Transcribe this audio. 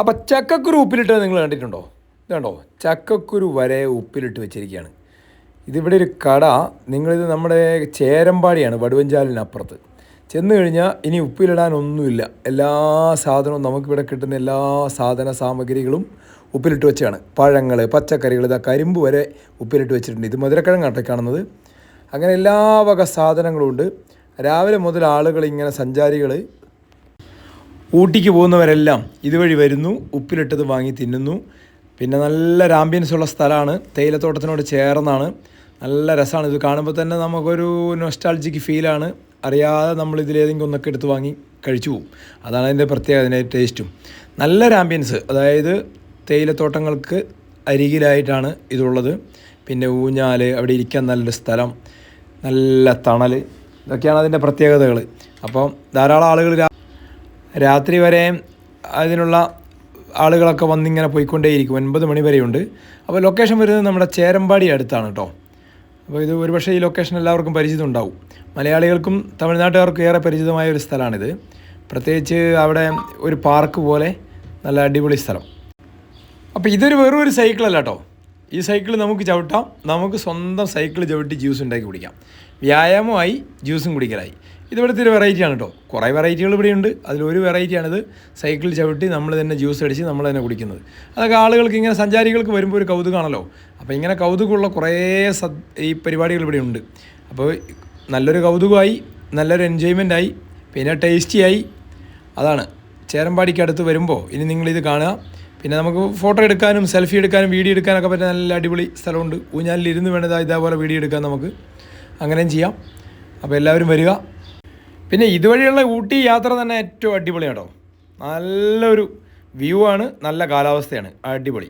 അപ്പോൾ ചക്കക്കുരു ഉപ്പിലിട്ടത് നിങ്ങൾ കണ്ടിട്ടുണ്ടോ? ഇതുണ്ടോ, ചക്കക്കുരു വരെ ഉപ്പിലിട്ട് വെച്ചിരിക്കുകയാണ്. ഇതിവിടെ ഒരു കട, നിങ്ങളിത് നമ്മുടെ ചേരമ്പാടിയാണ്, വടുവഞ്ചാലിനപ്പുറത്ത് ചെന്ന് കഴിഞ്ഞാൽ ഇനി ഉപ്പിലിടാനൊന്നുമില്ല. എല്ലാ സാധനവും നമുക്കിവിടെ കിട്ടുന്ന എല്ലാ സാധന സാമഗ്രികളും ഉപ്പിലിട്ട് വെച്ചാണ്. പഴങ്ങൾ, പച്ചക്കറികൾ, ഇതാ കരിമ്പ് വരെ ഉപ്പിലിട്ട് വെച്ചിട്ടുണ്ട്. ഇത് മധുരക്കിഴങ്ങാട്ടെ കാണുന്നത്. അങ്ങനെ എല്ലാ വക സാധനങ്ങളും ഉണ്ട്. രാവിലെ മുതൽ ആളുകൾ ഇങ്ങനെ സഞ്ചാരികൾ ഊട്ടിക്ക് പോകുന്നവരെല്ലാം ഇതുവഴി വരുന്നു, ഉപ്പിലിട്ടത് വാങ്ങി തിന്നുന്നു. പിന്നെ നല്ല ആംബിയൻസ് ഉള്ള സ്ഥലമാണ്, തേയിലത്തോട്ടത്തിനോട് ചേർന്നാണ്. നല്ല രസമാണ്. ഇത് കാണുമ്പോൾ തന്നെ നമുക്കൊരു നൊസ്റ്റാൾജിക്ക് ഫീലാണ്. അറിയാതെ നമ്മൾ ഇതിലേതെങ്കിലും ഒന്നൊക്കെ എടുത്ത് വാങ്ങി കഴിച്ചു പോകും. അതാണ് അതിൻ്റെ പ്രത്യേകത, അതിൻ്റെ ടേസ്റ്റും. നല്ലൊരു ആംബിയൻസ്, അതായത് തേയിലത്തോട്ടങ്ങൾക്ക് അരികിലായിട്ടാണ് ഇതുള്ളത്. പിന്നെ ഊഞ്ഞാൽ, അവിടെ ഇരിക്കാൻ നല്ലൊരു സ്ഥലം, നല്ല തണൽ, ഇതൊക്കെയാണ് അതിൻ്റെ പ്രത്യേകതകൾ. അപ്പം ധാരാളം ആളുകൾ രാത്രി വരെ അതിനുള്ള ആളുകളൊക്കെ വന്നിങ്ങനെ പോയിക്കൊണ്ടേയിരിക്കും. 9 മണി വരെയുണ്ട്. അപ്പോൾ ലൊക്കേഷൻ വരുന്നത് നമ്മുടെ ചേരമ്പാടി അടുത്താണ് കേട്ടോ. അപ്പോൾ ഇത് ഒരുപക്ഷെ ഈ ലൊക്കേഷൻ എല്ലാവർക്കും പരിചിതം ഉണ്ടാവും. മലയാളികൾക്കും തമിഴ്നാട്ടുകാർക്കും ഏറെ പരിചിതമായ ഒരു സ്ഥലമാണിത്. പ്രത്യേകിച്ച് അവിടെ ഒരു പാർക്ക് പോലെ നല്ല അടിപൊളി സ്ഥലം. അപ്പോൾ ഇതൊരു വെറും ഒരു സൈക്കിളല്ല കേട്ടോ. ഈ സൈക്കിൾ നമുക്ക് ചവിട്ടാം, നമുക്ക് സ്വന്തം സൈക്കിൾ ചവിട്ടി ജ്യൂസ് ഉണ്ടാക്കി കുടിക്കാം. വ്യായാമമായി ജ്യൂസും കുടിക്കലായി. ഇതിവിടുത്തെ ഒരു വെറൈറ്റിയാണ് കേട്ടോ. കുറേ വെറൈറ്റികൾ ഇവിടെയുണ്ട്. അതിലൊരു വെറൈറ്റിയാണിത്, സൈക്കിൾ ചവിട്ടി നമ്മൾ തന്നെ ജ്യൂസ് അടിച്ച് നമ്മൾ തന്നെ കുടിക്കുന്നത്. അതൊക്കെ ആളുകൾക്ക്, ഇങ്ങനെ സഞ്ചാരികൾക്ക് വരുമ്പോൾ ഒരു കൗതുകമാണല്ലോ. അപ്പോൾ ഇങ്ങനെ കൗതുകമുള്ള കുറേ ഈ പരിപാടികൾ ഇവിടെ ഉണ്ട്. അപ്പോൾ നല്ലൊരു കൗതുകമായി, നല്ലൊരു എൻജോയ്മെൻറ്റായി, പിന്നെ ടേസ്റ്റിയായി. അതാണ് ചേരമ്പാടിക്ക് അടുത്ത് വരുമ്പോൾ ഇനി നിങ്ങളിത് കാണുക. പിന്നെ നമുക്ക് ഫോട്ടോ എടുക്കാനും സെൽഫി എടുക്കാനും വീഡിയോ എടുക്കാനൊക്കെ പറ്റുന്ന നല്ല അടിപൊളി സ്ഥലമുണ്ട്. ഊഞ്ഞാലിരുന്ന് വേണ്ടത് ഇതേപോലെ വീഡിയോ എടുക്കാൻ നമുക്ക്, അങ്ങനെയും ചെയ്യാം. അപ്പോൾ എല്ലാവരും വരിക. പിന്നെ ഇതുവഴിയുള്ള ഊട്ടി യാത്ര തന്നെ ഏറ്റവും അടിപൊളിയാണ് കേട്ടോ. നല്ലൊരു വ്യൂ ആണ്, നല്ല കാലാവസ്ഥയാണ്, അടിപൊളി.